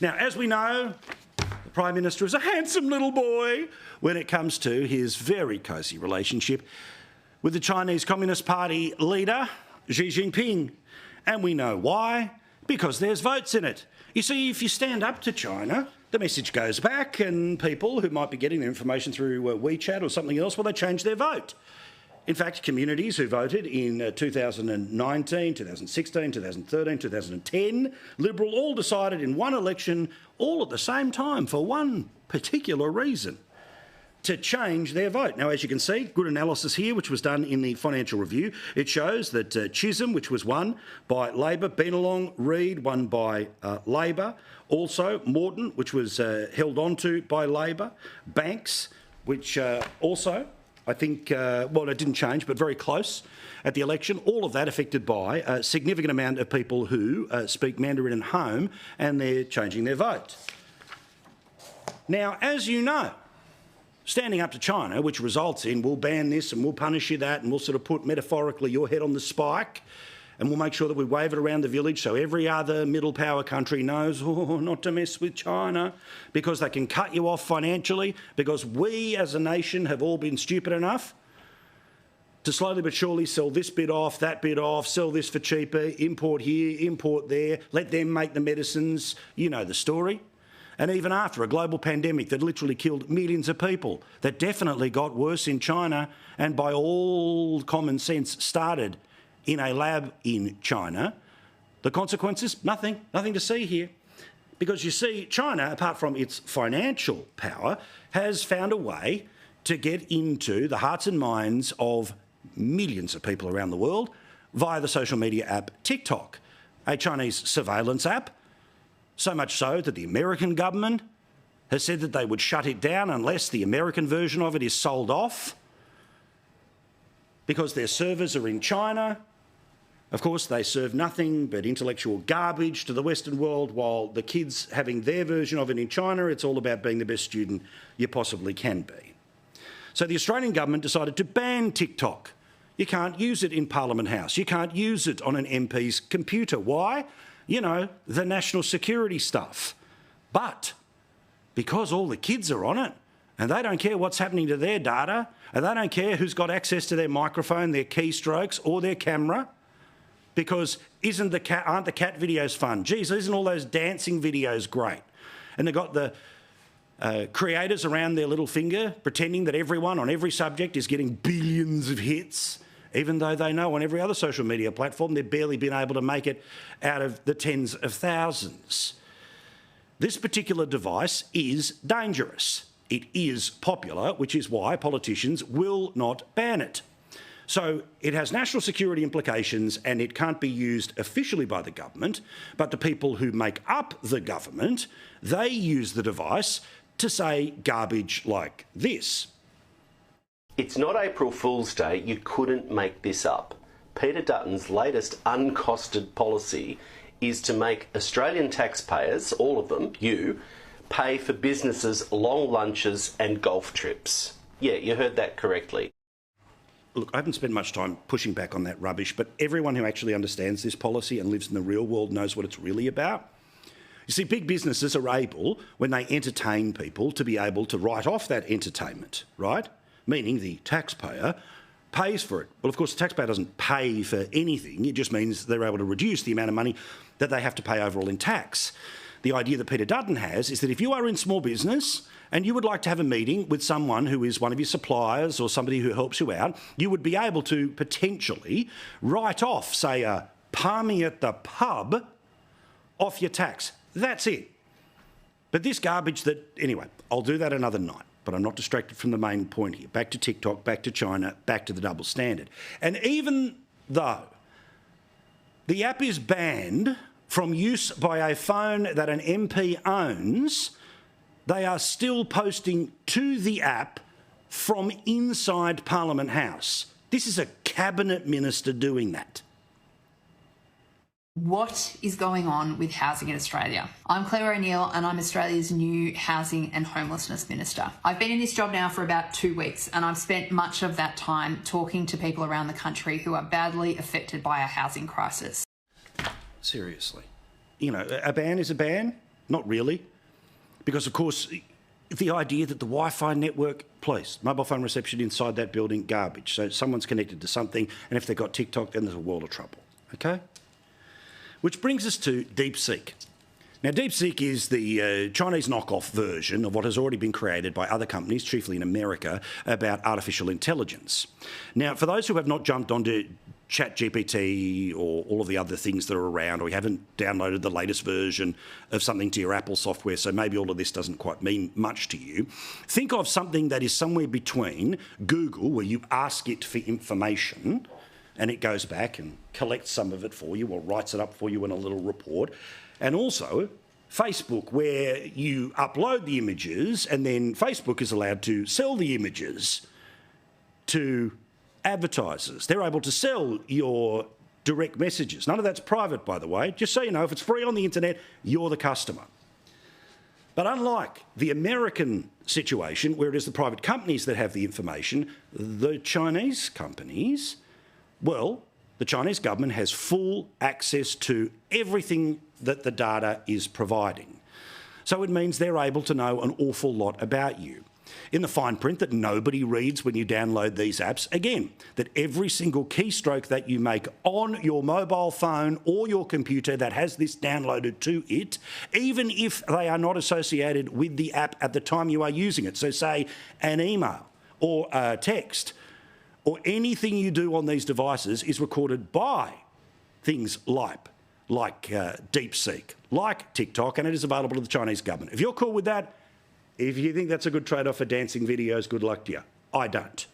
Now, as we know, the Prime Minister is a handsome little boy when it comes to his very cosy relationship with the Chinese Communist Party leader, Xi Jinping. And we know why. Because there's votes in it. You see, if you stand up to China, the message goes back, and people who might be getting their information through WeChat or something else, well, they change their vote. In fact, communities who voted in 2019, 2016, 2013, 2010, Liberal, all decided in one election, all at the same time, for one particular reason, to change their vote. Now, as you can see, good analysis here, which was done in the Financial Review. It shows that Chisholm, which was won by Labor, Beenalong, Reid, won by Labor. Also, Morton, which was held on to by Labor. Banks, which also, I think, well, it didn't change, but very close at the election. All of that affected by a significant amount of people who speak Mandarin at home, and they're changing their vote. Now, as you know, standing up to China, which results in we'll ban this and we'll punish you that and we'll sort of put, metaphorically, your head on the spike and we'll make sure that we wave it around the village so every other middle power country knows, oh, not to mess with China, because they can cut you off financially, because we as a nation have all been stupid enough to slowly but surely sell this bit off, that bit off, sell this for cheaper, import here, import there, let them make the medicines. You know the story. And even after a global pandemic that literally killed millions of people, that definitely got worse in China and by all common sense started in a lab in China, the consequences, nothing to see here. Because you see, China, apart from its financial power, has found a way to get into the hearts and minds of millions of people around the world via the social media app TikTok, a Chinese surveillance app. So much so that the American government has said that they would shut it down unless the American version of it is sold off because their servers are in China. Of course, they serve nothing but intellectual garbage to the Western world, while the kids having their version of it in China, it's all about being the best student you possibly can be. So the Australian government decided to ban TikTok. You can't use it in Parliament House. You can't use it on an MP's computer. Why? You know, the national security stuff. But because all the kids are on it and they don't care what's happening to their data and they don't care who's got access to their microphone, their keystrokes or their camera, because aren't the cat videos fun? Geez, isn't all those dancing videos great? And they've got the creators around their little finger pretending that everyone on every subject is getting billions of hits, even though they know on every other social media platform they've barely been able to make it out of the tens of thousands. This particular device is dangerous. It is popular, which is why politicians will not ban it. So it has national security implications and it can't be used officially by the government, but the people who make up the government, they use the device to say garbage like this. It's not April Fool's Day. You couldn't make this up. Peter Dutton's latest uncosted policy is to make Australian taxpayers, all of them, you, pay for businesses' long lunches and golf trips. Yeah, you heard that correctly. Look, I haven't spent much time pushing back on that rubbish, but everyone who actually understands this policy and lives in the real world knows what it's really about. You see, big businesses are able, when they entertain people, to be able to write off that entertainment, right? Meaning the taxpayer pays for it. Well, of course, the taxpayer doesn't pay for anything. It just means they're able to reduce the amount of money that they have to pay overall in tax. The idea that Peter Dutton has is that if you are in small business and you would like to have a meeting with someone who is one of your suppliers or somebody who helps you out, you would be able to potentially write off, say, a palmy at the pub off your tax. That's it. But this garbage that... Anyway, I'll do that another night. But I'm not distracted from the main point here. Back to TikTok, back to China, back to the double standard. And even though the app is banned from use by a phone that an MP owns, they are still posting to the app from inside Parliament House. This is a cabinet minister doing that. What is going on with housing in Australia? I'm Claire O'Neill and I'm Australia's new Housing and Homelessness Minister. I've been in this job now for about 2 weeks and I've spent much of that time talking to people around the country who are badly affected by a housing crisis. Seriously. You know, a ban is a ban. Not really. Because, of course, the idea that the Wi-Fi network, please, mobile phone reception inside that building, garbage. So someone's connected to something, and if they've got TikTok, then there's a world of trouble, okay? Which brings us to DeepSeek. Now, DeepSeek is the Chinese knockoff version of what has already been created by other companies, chiefly in America, about artificial intelligence. Now, for those who have not jumped onto ChatGPT or all of the other things that are around, or you haven't downloaded the latest version of something to your Apple software, so maybe all of this doesn't quite mean much to you, think of something that is somewhere between Google, where you ask it for information, and it goes back and collects some of it for you or writes it up for you in a little report, and also Facebook, where you upload the images and then Facebook is allowed to sell the images to advertisers. They're able to sell your direct messages. None of that's private, by the way. Just so you know, if it's free on the internet, you're the customer. But unlike the American situation, where it is the private companies that have the information, the Chinese companies, well, the Chinese government has full access to everything that the data is providing. So it means they're able to know an awful lot about you. In the fine print that nobody reads when you download these apps, again, that every single keystroke that you make on your mobile phone or your computer that has this downloaded to it, even if they are not associated with the app at the time you are using it, so say an email or a text, or anything you do on these devices is recorded by things like DeepSeek, like TikTok, and it is available to the Chinese government. If you're cool with that, if you think that's a good trade-off for dancing videos, good luck to you. I don't.